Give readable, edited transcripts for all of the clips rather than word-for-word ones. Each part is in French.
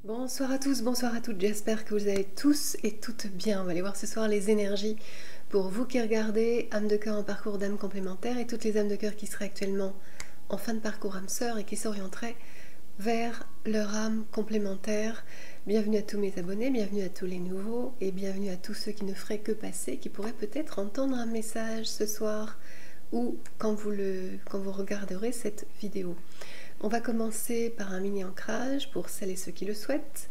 Bonsoir à tous, bonsoir à toutes, j'espère que vous allez tous et toutes bien. On va aller voir ce soir les énergies pour vous qui regardez âme de cœur en parcours d'âme complémentaire et toutes les âmes de cœur qui seraient actuellement en fin de parcours âme sœur et qui s'orienteraient vers leur âme complémentaire. Bienvenue à tous mes abonnés, bienvenue à tous les nouveaux et bienvenue à tous ceux qui ne feraient que passer, qui pourraient peut-être entendre un message ce soir ou quand vous regarderez cette vidéo. On va commencer par un mini ancrage pour celles et ceux qui le souhaitent,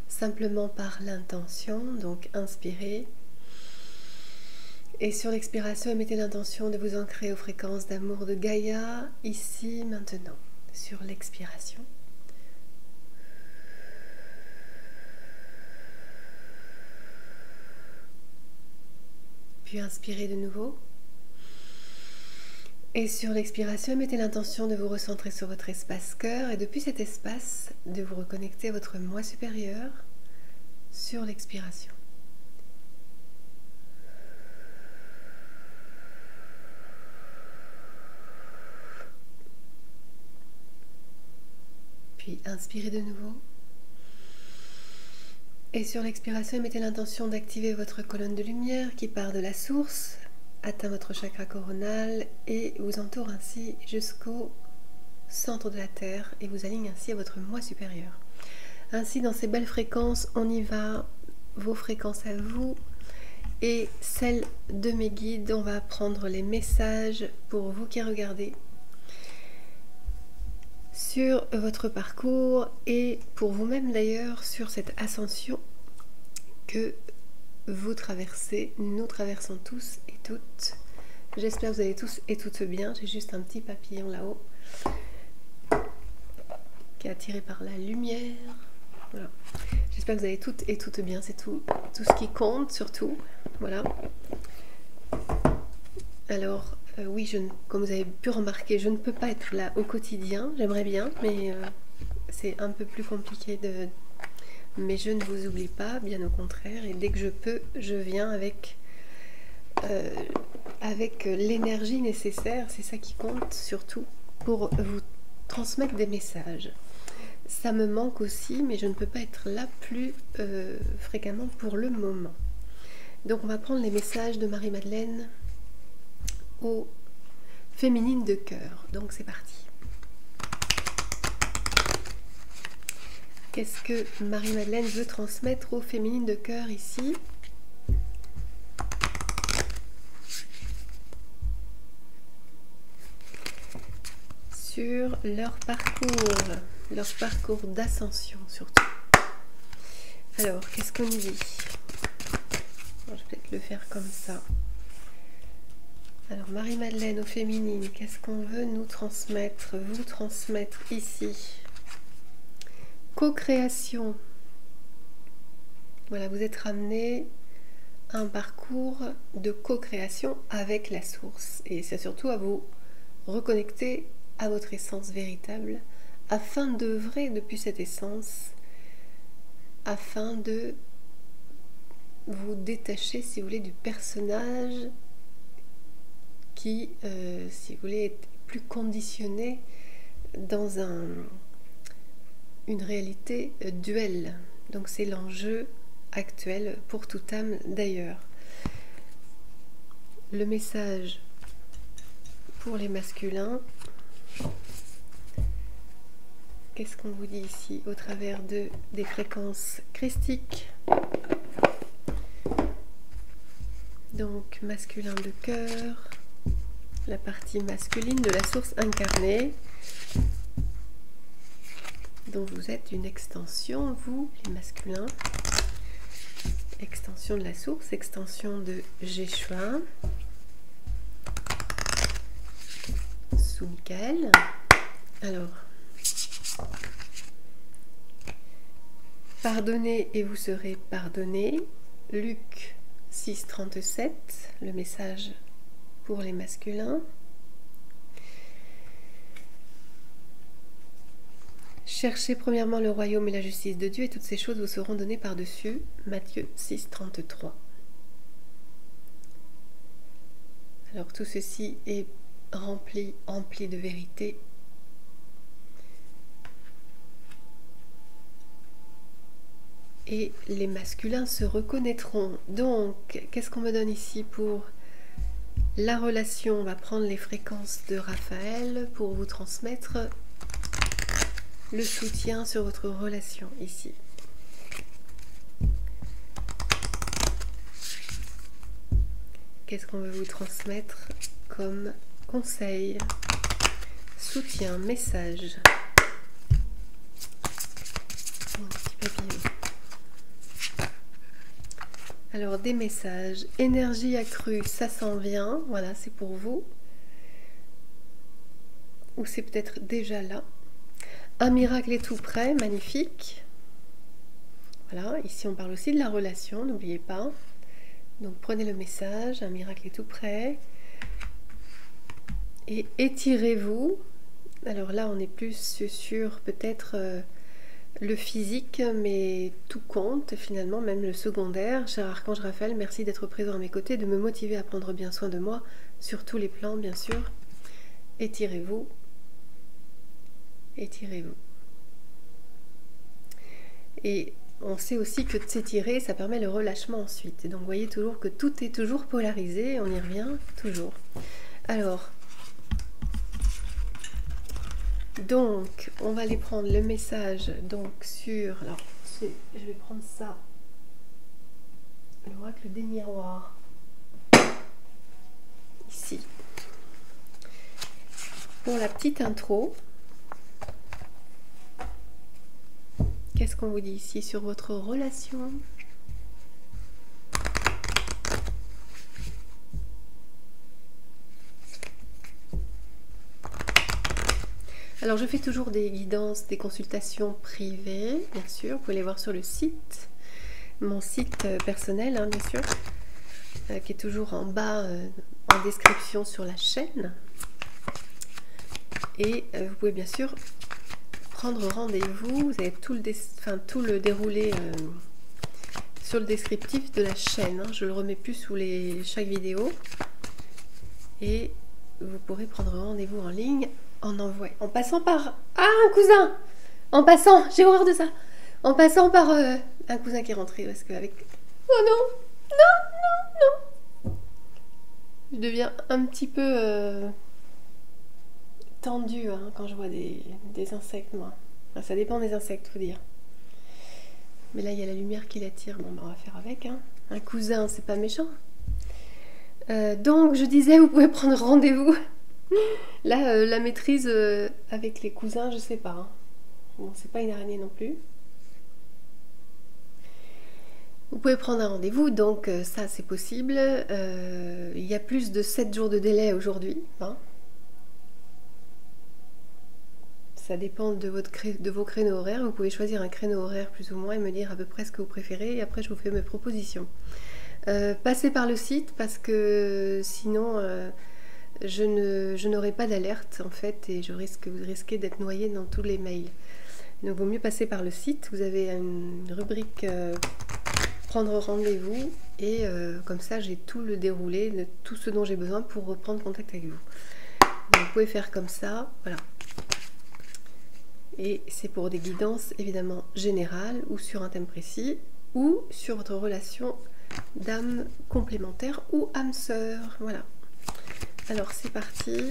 simplement par l'intention, donc inspirez. Et sur l'expiration, émettez l'intention de vous ancrer aux fréquences d'amour de Gaïa, ici, maintenant, sur l'expiration. Puis inspirez de nouveau. Et sur l'expiration, mettez l'intention de vous recentrer sur votre espace cœur et depuis cet espace, de vous reconnecter à votre moi supérieur sur l'expiration. Puis inspirez de nouveau. Et sur l'expiration, mettez l'intention d'activer votre colonne de lumière qui part de la source, atteint votre chakra coronal et vous entoure ainsi jusqu'au centre de la Terre et vous aligne ainsi à votre moi supérieur. Ainsi, dans ces belles fréquences, on y va, vos fréquences à vous et celles de mes guides. On va prendre les messages pour vous qui regardez sur votre parcours et pour vous-même d'ailleurs sur cette ascension que vous traversez, nous traversons tous et toutes. J'espère que vous allez tous et toutes bien. J'ai juste un petit papillon là-haut qui est attiré par la lumière. Voilà. J'espère que vous allez toutes et toutes bien. C'est tout ce qui compte surtout. Voilà. Alors, oui, comme vous avez pu remarquer, je ne peux pas être là au quotidien. J'aimerais bien, mais c'est un peu plus compliqué de... Mais je ne vous oublie pas, bien au contraire, et dès que je peux, je viens avec l'énergie nécessaire, c'est ça qui compte surtout, pour vous transmettre des messages. Ça me manque aussi, mais je ne peux pas être là plus fréquemment pour le moment. Donc on va prendre les messages de Marie-Madeleine aux féminines de cœur. Donc c'est parti. Qu'est-ce que Marie-Madeleine veut transmettre aux féminines de cœur ici? Sur leur parcours d'ascension surtout. Alors, qu'est-ce qu'on dit? Je vais peut-être le faire comme ça. Alors, Marie-Madeleine aux féminines, qu'est-ce qu'on veut nous transmettre, vous transmettre ici? Co-création. Voilà, vous êtes ramené à un parcours de co-création avec la source. Et c'est surtout à vous reconnecter à votre essence véritable afin d'œuvrer depuis cette essence, afin de vous détacher, si vous voulez, du personnage qui, si vous voulez, est plus conditionné dans une réalité duelle. Donc c'est l'enjeu actuel pour toute âme d'ailleurs. Le message pour les masculins, qu'est-ce qu'on vous dit ici au travers des fréquences christiques? Donc masculin de cœur, la partie masculine de la source incarnée, dont vous êtes une extension, vous les masculins, extension de la source, extension de Yeshua, sous Michael. Alors, pardonnez et vous serez pardonnés. Luc 6,37, le message pour les masculins. Cherchez premièrement le royaume et la justice de Dieu et toutes ces choses vous seront données par-dessus. Matthieu 6,33. Alors tout ceci est rempli de vérité. et les masculins se reconnaîtront. Donc, qu'est-ce qu'on me donne ici pour la relation? On va prendre les fréquences de Raphaël pour vous transmettre le soutien sur votre relation ici. Qu'est-ce qu'on veut vous transmettre comme conseil, soutien, message? Un petit papillon. Alors des messages, énergie accrue, ça s'en vient, voilà, c'est pour vous. Ou c'est peut-être déjà là. Un miracle est tout prêt, magnifique. Voilà, ici on parle aussi de la relation, n'oubliez pas. Donc prenez le message, un miracle est tout prêt. Et étirez-vous. Alors là on est plus sur peut-être le physique, mais tout compte finalement, même le secondaire. Cher Archange Raphaël, merci d'être présent à mes côtés, de me motiver à prendre bien soin de moi, sur tous les plans bien sûr. Étirez-vous. Étirez-vous. Et on sait aussi que de s'étirer, ça permet le relâchement ensuite. Et donc vous voyez toujours que tout est toujours polarisé, on y revient toujours. Alors, donc, on va aller prendre le message donc sur... Alors, je vais prendre ça, l'oracle des miroirs, ici. Pour la petite intro, qu'est-ce qu'on vous dit ici sur votre relation? Alors je fais toujours des guidances, des consultations privées, bien sûr, vous pouvez les voir sur le site, mon site personnel, hein, bien sûr, qui est toujours en bas en description sur la chaîne. Et vous pouvez bien sûr prendre rendez-vous, vous avez tout le déroulé sur le descriptif de la chaîne, hein. Je le remets plus sous chaque vidéo et vous pourrez prendre rendez-vous en ligne en passant par... Ah, un cousin! En passant, j'ai horreur de ça! En passant par un cousin qui est rentré, parce qu'avec... Oh non! Non, non, non! Je deviens un petit peu... tendu hein, quand je vois des insectes, moi. Enfin, ça dépend des insectes, faut dire. Mais là, il y a la lumière qui l'attire. Bon, bah, on va faire avec. Hein. Un cousin, c'est pas méchant. Donc, je disais, vous pouvez prendre rendez-vous. Là, la maîtrise avec les cousins, je sais pas. Hein. Bon, c'est pas une araignée non plus. Vous pouvez prendre un rendez-vous, donc ça, c'est possible. Il y a plus de 7 jours de délai aujourd'hui. Hein. Ça dépend de vos créneaux horaires. Vous pouvez choisir un créneau horaire plus ou moins et me dire à peu près ce que vous préférez. Et après, je vous fais mes propositions. Passez par le site parce que sinon, je n'aurai pas d'alerte en fait et vous risquez d'être noyé dans tous les mails. Donc, il vaut mieux passer par le site. Vous avez une rubrique prendre rendez-vous et comme ça, j'ai tout le déroulé de tout ce dont j'ai besoin pour reprendre contact avec vous. Donc, vous pouvez faire comme ça. Voilà. Et c'est pour des guidances évidemment générales ou sur un thème précis ou sur votre relation d'âme complémentaire ou âme sœur. Voilà. Alors c'est parti.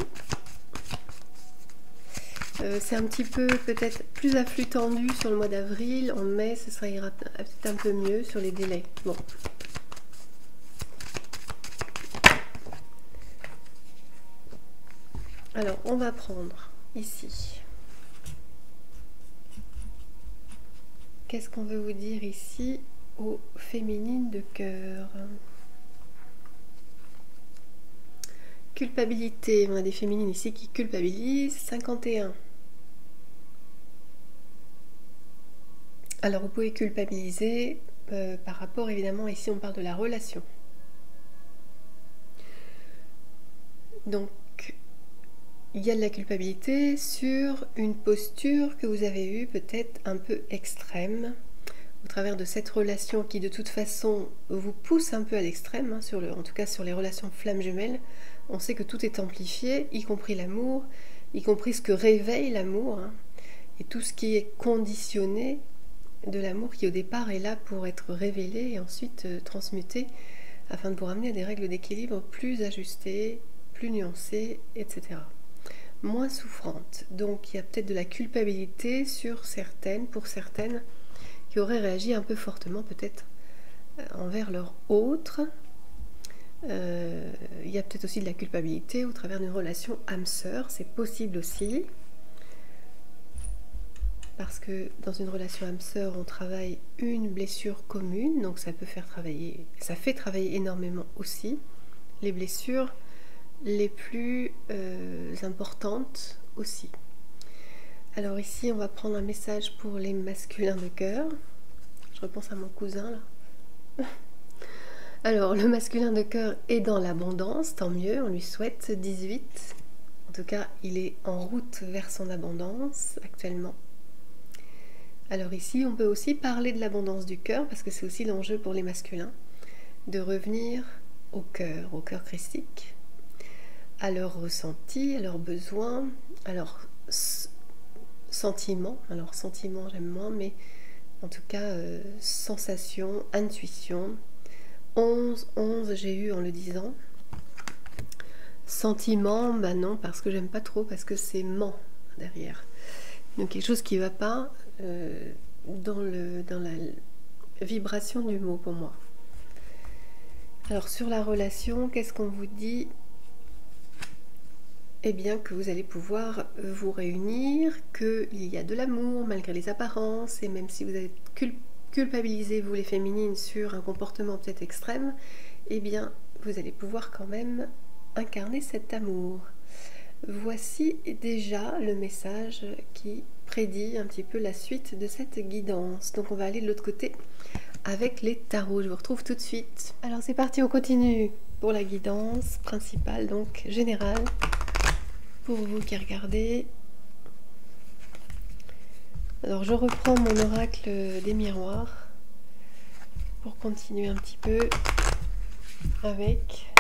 C'est un petit peu peut-être plus à flux tendu sur le mois d'avril. En mai, ce ira peut-être un peu mieux sur les délais. Bon. Alors on va prendre ici. Qu'est-ce qu'on veut vous dire ici aux féminines de cœur? Culpabilité. On a des féminines ici qui culpabilisent. 51. Alors vous pouvez culpabiliser par rapport évidemment, ici on parle de la relation. Donc il y a de la culpabilité sur une posture que vous avez eue peut-être un peu extrême au travers de cette relation qui de toute façon vous pousse un peu à l'extrême, hein, en tout cas sur les relations flammes jumelles. On sait que tout est amplifié, y compris l'amour, y compris ce que réveille l'amour, hein, et tout ce qui est conditionné de l'amour qui au départ est là pour être révélé et ensuite transmuté afin de vous ramener à des règles d'équilibre plus ajustées, plus nuancées, etc. Moins souffrantes. Donc il y a peut-être de la culpabilité pour certaines, qui auraient réagi un peu fortement peut-être envers leur autre. Il y a peut-être aussi de la culpabilité au travers d'une relation âme-sœur, c'est possible aussi. Parce que dans une relation âme-sœur, on travaille une blessure commune, donc ça fait travailler énormément aussi les blessures les plus importantes aussi. Alors ici, on va prendre un message pour les masculins de cœur. Je repense à mon cousin là. Alors, le masculin de cœur est dans l'abondance, tant mieux, on lui souhaite 18. En tout cas, il est en route vers son abondance actuellement. Alors ici, on peut aussi parler de l'abondance du cœur, parce que c'est aussi l'enjeu pour les masculins, de revenir au cœur christique, à leurs ressentis, à leurs besoins, à leurs sentiments. Alors sentiments, j'aime moins, mais en tout cas, sensations, intuition. 11, j'ai eu en le disant. Sentiment, bah non, parce que j'aime pas trop, parce que c'est ment derrière. Donc quelque chose qui va pas dans la vibration du mot pour moi. Alors sur la relation, qu'est-ce qu'on vous dit? Eh bien que vous allez pouvoir vous réunir, qu'il y a de l'amour malgré les apparences, et même si vous êtes culpabilisé, vous les féminines, sur un comportement peut-être extrême, eh bien vous allez pouvoir quand même incarner cet amour. Voici déjà le message qui prédit un petit peu la suite de cette guidance. Donc on va aller de l'autre côté avec les tarots. Je vous retrouve tout de suite. Alors c'est parti, on continue pour la guidance principale, donc générale, pour vous qui regardez. Alors je reprends mon oracle des miroirs pour continuer un petit peu avec...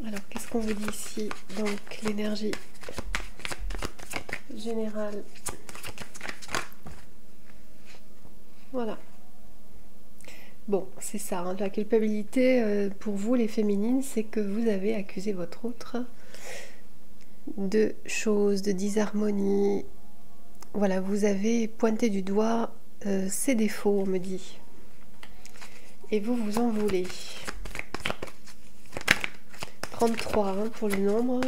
Alors, qu'est-ce qu'on vous dit ici? Donc, l'énergie générale. Voilà. Bon, c'est ça. Hein. La culpabilité, pour vous, les féminines, c'est que vous avez accusé votre autre de choses, de disharmonie. Voilà, vous avez pointé du doigt ses défauts, on me dit. Et vous vous en voulez. 33 hein, pour le nombre.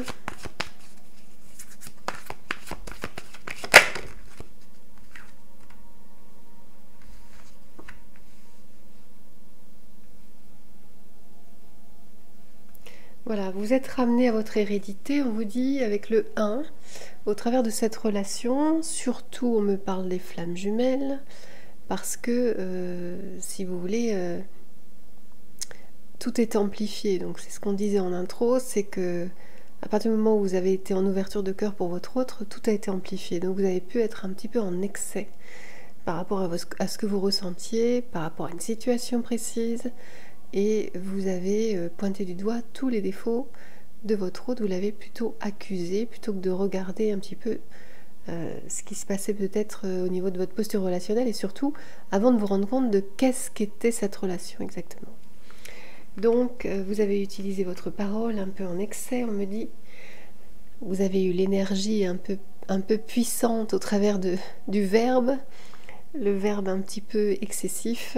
Voilà, vous êtes ramené à votre hérédité, on vous dit, avec le 1, au travers de cette relation. Surtout, on me parle des flammes jumelles, parce que, si vous voulez... tout est amplifié, donc c'est ce qu'on disait en intro, c'est que à partir du moment où vous avez été en ouverture de cœur pour votre autre, tout a été amplifié, donc vous avez pu être un petit peu en excès par rapport à ce que vous ressentiez, par rapport à une situation précise, et vous avez pointé du doigt tous les défauts de votre autre, vous l'avez plutôt accusé, plutôt que de regarder un petit peu ce qui se passait peut-être au niveau de votre posture relationnelle, et surtout avant de vous rendre compte de qu'est-ce qu'était cette relation exactement. Donc, vous avez utilisé votre parole un peu en excès, on me dit. Vous avez eu l'énergie un peu puissante au travers du verbe, le verbe un petit peu excessif,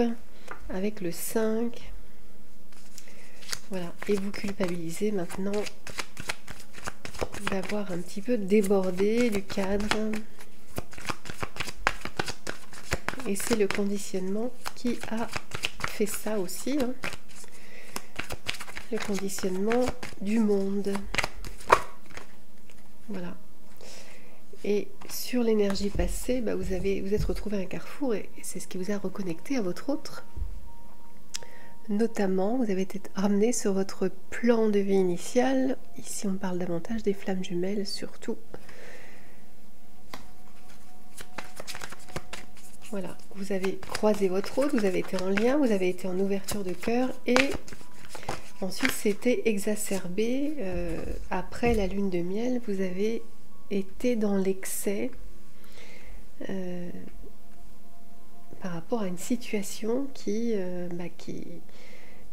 avec le 5. Voilà, et vous culpabilisez maintenant d'avoir un petit peu débordé du cadre. Et c'est le conditionnement qui a fait ça aussi, hein. Le conditionnement du monde. Voilà. Et sur l'énergie passée, bah vous êtes retrouvé à un carrefour et c'est ce qui vous a reconnecté à votre autre. Notamment, vous avez été ramené sur votre plan de vie initial. Ici, on parle davantage des flammes jumelles, surtout. Voilà, vous avez croisé votre autre, vous avez été en lien, vous avez été en ouverture de cœur et... Ensuite, c'était exacerbé. Après la lune de miel, vous avez été dans l'excès par rapport à une situation qui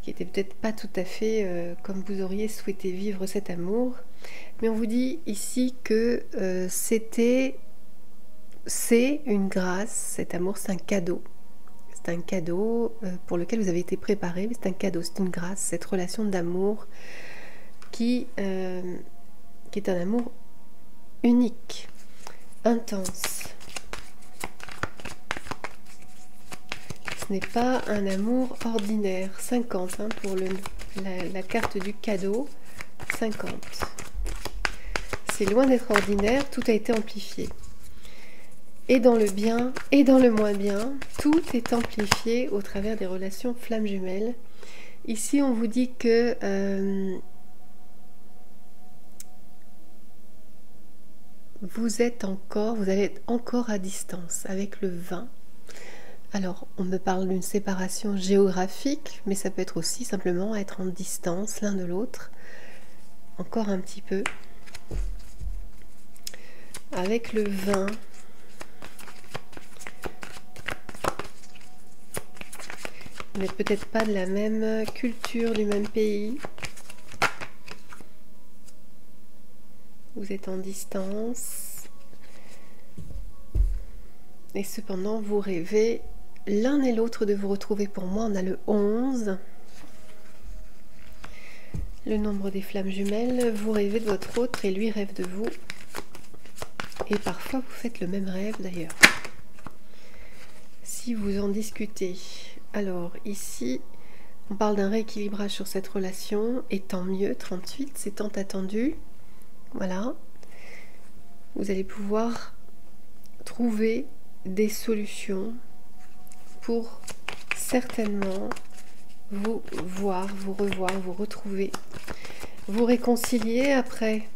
était peut-être pas tout à fait comme vous auriez souhaité vivre cet amour. Mais on vous dit ici que c'est une grâce, cet amour, c'est un cadeau. C'est un cadeau pour lequel vous avez été préparé, mais c'est un cadeau, c'est une grâce, cette relation d'amour qui est un amour unique, intense. Ce n'est pas un amour ordinaire. 50 hein, pour la carte du cadeau. 50. C'est loin d'être ordinaire, tout a été amplifié. Et dans le bien, et dans le moins bien, tout est amplifié au travers des relations flammes jumelles. Ici, on vous dit que vous allez être encore à distance avec le 20. Alors, on me parle d'une séparation géographique, mais ça peut être aussi simplement être en distance l'un de l'autre, encore un petit peu. Avec le 20, mais peut-être pas de la même culture, du même pays. Vous êtes en distance. Et cependant, vous rêvez l'un et l'autre de vous retrouver. Pour moi, on a le 11. Le nombre des flammes jumelles. Vous rêvez de votre autre et lui rêve de vous. Et parfois, vous faites le même rêve d'ailleurs. Si vous en discutez. Alors, ici, on parle d'un rééquilibrage sur cette relation. Et tant mieux, 38, c'est tant attendu. Voilà. Vous allez pouvoir trouver des solutions pour certainement vous voir, vous revoir, vous retrouver, vous réconcilier après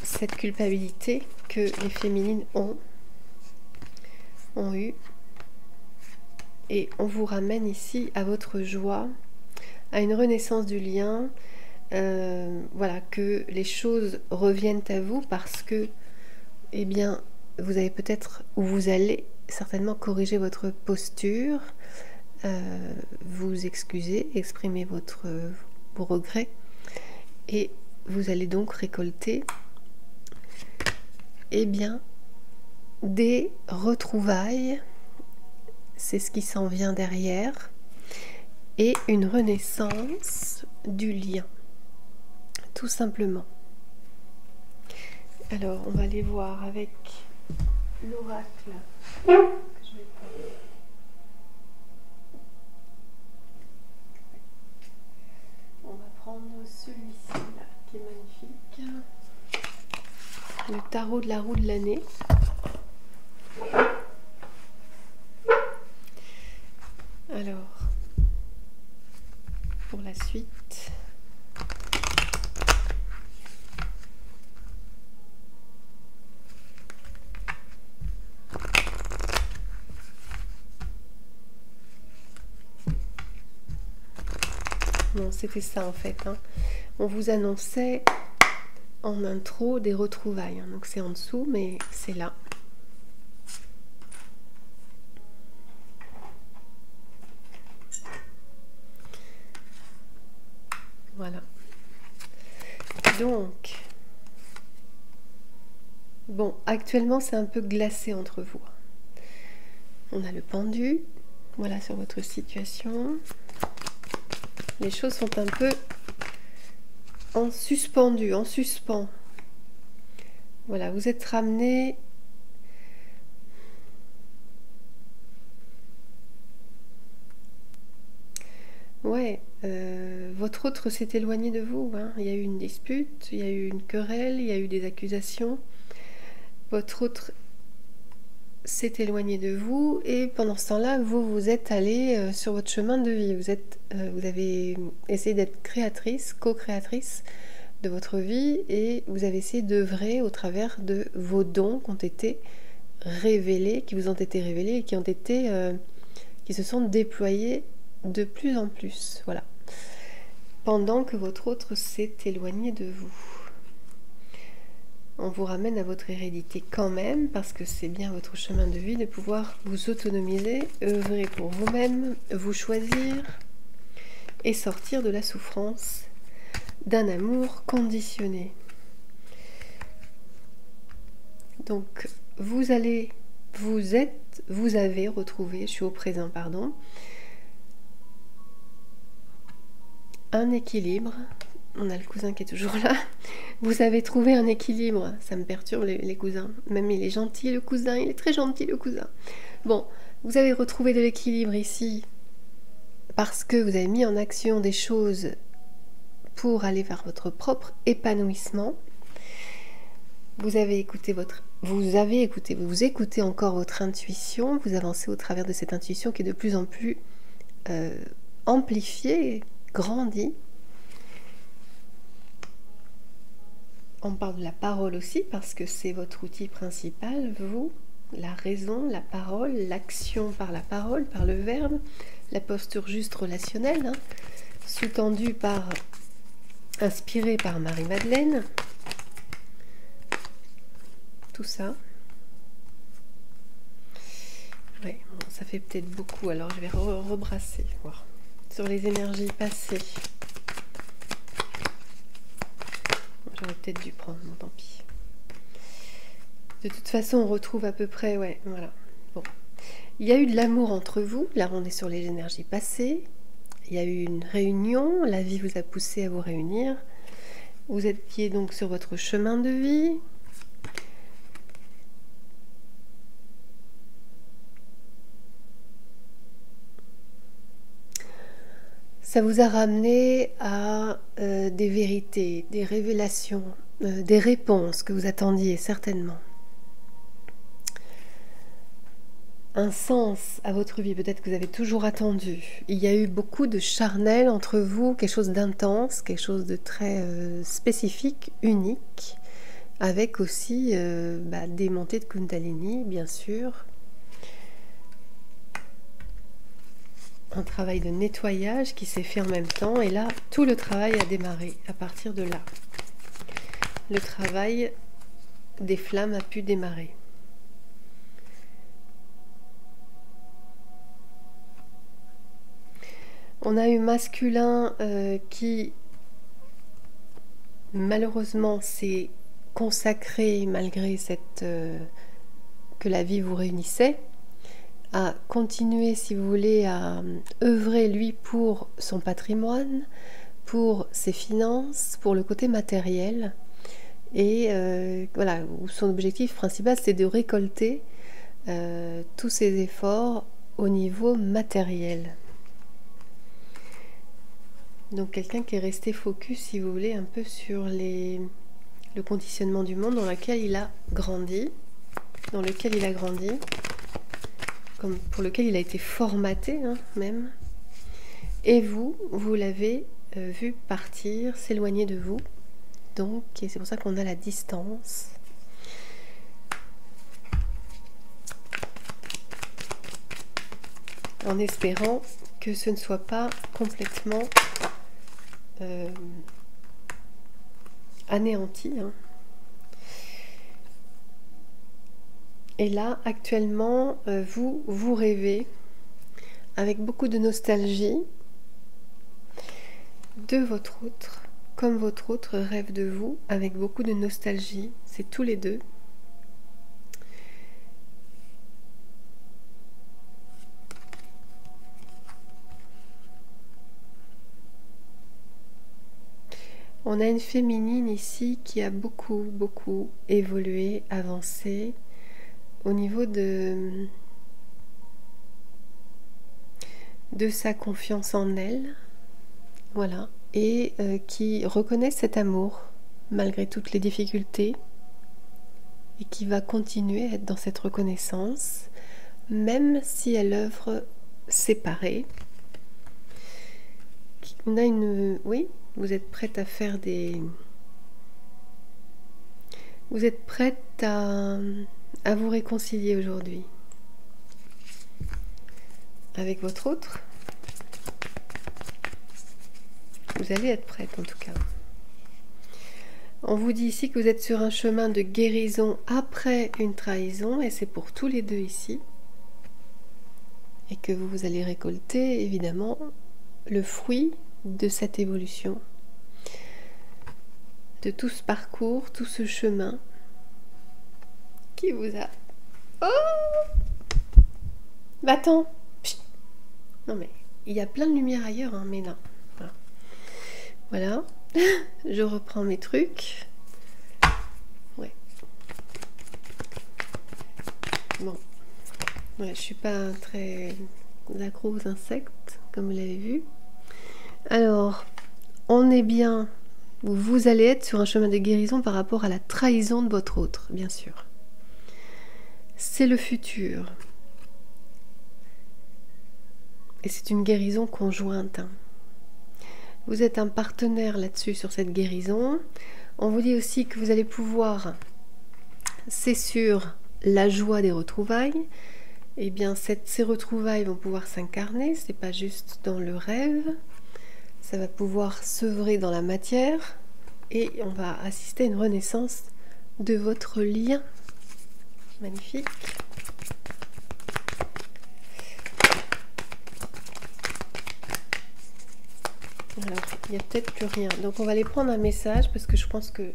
cette culpabilité que les féminines ont eu. Et on vous ramène ici à votre joie, à une renaissance du lien. Voilà, que les choses reviennent à vous parce que, eh bien, vous avez peut-être, ou vous allez certainement corriger votre posture, vous excuser, exprimer vos regrets, et vous allez donc récolter, eh bien, des retrouvailles, c'est ce qui s'en vient derrière, et une renaissance du lien. Tout simplement. Alors, on va aller voir avec l'oracle. On va prendre celui-ci là, qui est magnifique. Le tarot de la roue de l'année. Alors, pour la suite. Non, c'était ça en fait. Hein. On vous annonçait en intro des retrouvailles. Hein. Donc c'est en dessous, mais c'est là. Voilà. Donc, bon, actuellement c'est un peu glacé entre vous. On a le pendu, voilà sur votre situation. Les choses sont un peu en suspendu, en suspens. Voilà, vous êtes ramené. Ouais, votre autre s'est éloigné de vous. Hein. Il y a eu une dispute, il y a eu une querelle, il y a eu des accusations. Votre autre s'est éloigné de vous et pendant ce temps-là, vous êtes allé sur votre chemin de vie. Vous avez essayé d'être créatrice, co-créatrice de votre vie et vous avez essayé d'œuvrer au travers de vos dons qui ont été révélés, qui vous ont été révélés et qui se sont déployés de plus en plus. Voilà. Pendant que votre autre s'est éloigné de vous. on vous ramène à votre hérédité quand même, parce que c'est bien votre chemin de vie de pouvoir vous autonomiser, œuvrer pour vous-même, vous choisir et sortir de la souffrance d'un amour conditionné. Donc vous avez retrouvé, je suis au présent, pardon, un équilibre. On a le cousin qui est toujours là. Vous avez trouvé un équilibre. Ça me perturbe les cousins. Même il est gentil le cousin, il est très gentil le cousin. Bon, vous avez retrouvé de l'équilibre ici parce que vous avez mis en action des choses pour aller vers votre propre épanouissement. Vous écoutez encore votre intuition. Vous avancez au travers de cette intuition qui est de plus en plus amplifiée, grandie. On parle de la parole aussi parce que c'est votre outil principal, vous, la raison, la parole, l'action par la parole, par le verbe, la posture juste relationnelle, hein, sous-tendue par, inspirée par Marie-Madeleine, tout ça. Ouais, bon, ça fait peut-être beaucoup, alors je vais rebrasser, voir sur les énergies passées. J'aurais peut-être dû prendre, bon, tant pis. De toute façon, on retrouve à peu près, ouais, voilà. Bon. Il y a eu de l'amour entre vous, là on est sur les énergies passées. Il y a eu une réunion, la vie vous a poussé à vous réunir. Vous étiez donc sur votre chemin de vie. Ça vous a ramené à des vérités, des révélations, des réponses que vous attendiez certainement. Un sens à votre vie, peut-être que vous avez toujours attendu. Il y a eu beaucoup de charnel entre vous, quelque chose d'intense, quelque chose de très spécifique, unique, avec aussi des montées de Kundalini, bien sûr. Un travail de nettoyage qui s'est fait en même temps, et là, tout le travail a démarré à partir de là. Le travail des flammes a pu démarrer. On a eu masculin qui, malheureusement, s'est consacré, malgré que la vie vous réunissait, à continuer, si vous voulez, à œuvrer, lui, pour son patrimoine, pour ses finances, pour le côté matériel. Et voilà, son objectif principal, c'est de récolter tous ses efforts au niveau matériel. Donc quelqu'un qui est resté focus, si vous voulez, un peu sur le conditionnement du monde dans lequel il a grandi, comme pour lequel il a été formaté, hein, même. Et vous l'avez vu partir, s'éloigner de vous. Donc, et c'est pour ça qu'on a la distance. En espérant que ce ne soit pas complètement anéanti, hein. Et là, actuellement, vous rêvez avec beaucoup de nostalgie de votre autre, comme votre autre rêve de vous, avec beaucoup de nostalgie. C'est tous les deux. On a une féminine ici qui a beaucoup, beaucoup évolué, avancé au niveau de sa confiance en elle, voilà, et qui reconnaît cet amour malgré toutes les difficultés et qui va continuer à être dans cette reconnaissance même si elle œuvre séparée. On a oui, vous êtes prête à faire vous êtes prête à vous réconcilier aujourd'hui avec votre autre. Vous allez être prête en tout cas. On vous dit ici que vous êtes sur un chemin de guérison après une trahison, et c'est pour tous les deux ici. Et que vous allez récolter, évidemment, le fruit de cette évolution, de tout ce parcours, tout ce chemin qui vous a... Oh, va-t'en. Non mais, il y a plein de lumière ailleurs, hein, mais non. Voilà. Je reprends mes trucs. Ouais. Bon. Ouais, je suis pas très accro aux insectes, comme vous l'avez vu. Alors, on est bien, vous allez être sur un chemin de guérison par rapport à la trahison de votre autre, bien sûr. C'est le futur. Et c'est une guérison conjointe. Vous êtes un partenaire là-dessus, sur cette guérison. On vous dit aussi que vous allez pouvoir, c'est sûr, la joie des retrouvailles. Eh bien, ces retrouvailles vont pouvoir s'incarner, c'est pas juste dans le rêve. Ça va pouvoir s'œuvrer dans la matière et on va assister à une renaissance de votre lien. Magnifique. Alors, il n'y a peut-être plus rien. Donc, on va aller prendre un message parce que je pense que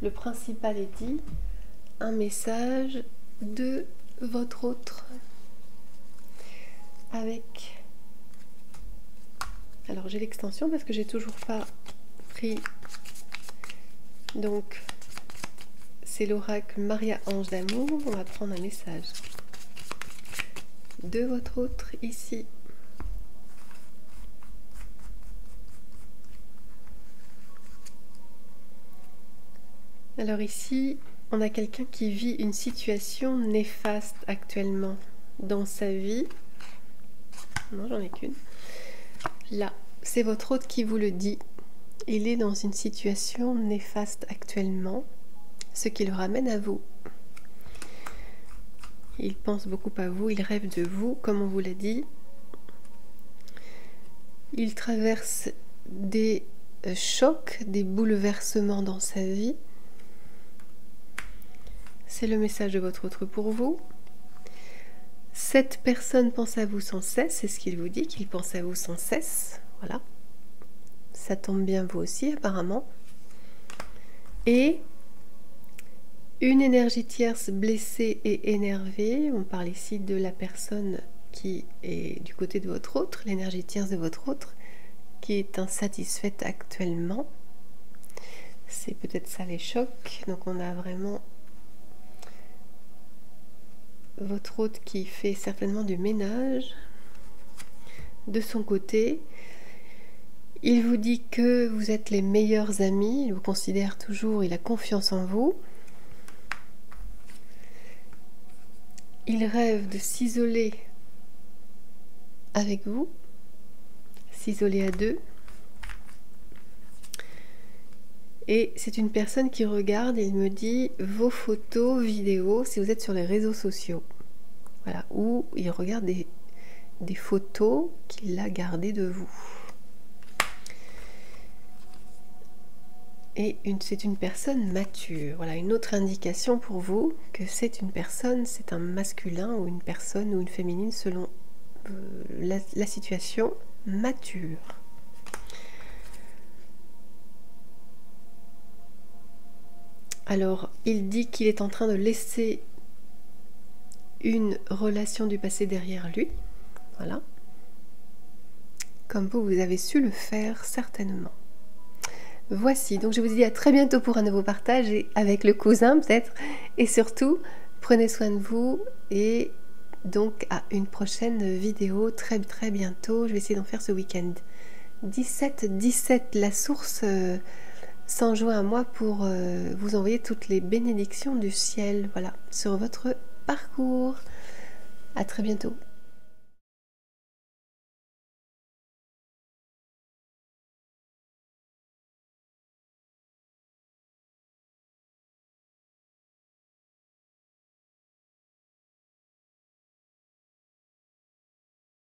le principal est dit. Un message de votre autre avec... Alors, j'ai l'extension parce que j'ai toujours pas pris. Donc, c'est l'oracle Maria Ange d'amour. On va prendre un message de votre autre ici. Alors ici, on a quelqu'un qui vit une situation néfaste actuellement dans sa vie. Non, j'en ai qu'une. Là, c'est votre hôte qui vous le dit. Il est dans une situation néfaste actuellement, ce qui le ramène à vous. Il pense beaucoup à vous, il rêve de vous, comme on vous l'a dit. Il traverse des chocs, des bouleversements dans sa vie. C'est le message de votre autre pour vous. Cette personne pense à vous sans cesse, c'est ce qu'il vous dit, qu'il pense à vous sans cesse. Voilà. Ça tombe bien vous aussi, apparemment. Et une énergie tierce blessée et énervée. On parle ici de la personne qui est du côté de votre autre, l'énergie tierce de votre autre, qui est insatisfaite actuellement. C'est peut-être ça les chocs. Donc on a vraiment votre hôte qui fait certainement du ménage de son côté. Il vous dit que vous êtes les meilleurs amis, il vous considère toujours, il a confiance en vous. Il rêve de s'isoler avec vous, s'isoler à deux. Et c'est une personne qui regarde, et il me dit vos photos, vidéos, si vous êtes sur les réseaux sociaux. Voilà, où il regarde des photos qu'il a gardées de vous. Et c'est une personne mature. Voilà, une autre indication pour vous que c'est une personne, c'est un masculin ou une personne ou une féminine selon la situation mature. Alors, il dit qu'il est en train de laisser une relation du passé derrière lui. Voilà. Comme vous avez su le faire certainement. Voici, donc je vous dis à très bientôt pour un nouveau partage et avec le cousin peut-être. Et surtout, prenez soin de vous et donc à une prochaine vidéo très très bientôt. Je vais essayer d'en faire ce week-end. 17 la source s'en joint à moi pour vous envoyer toutes les bénédictions du ciel, voilà, sur votre parcours. À très bientôt.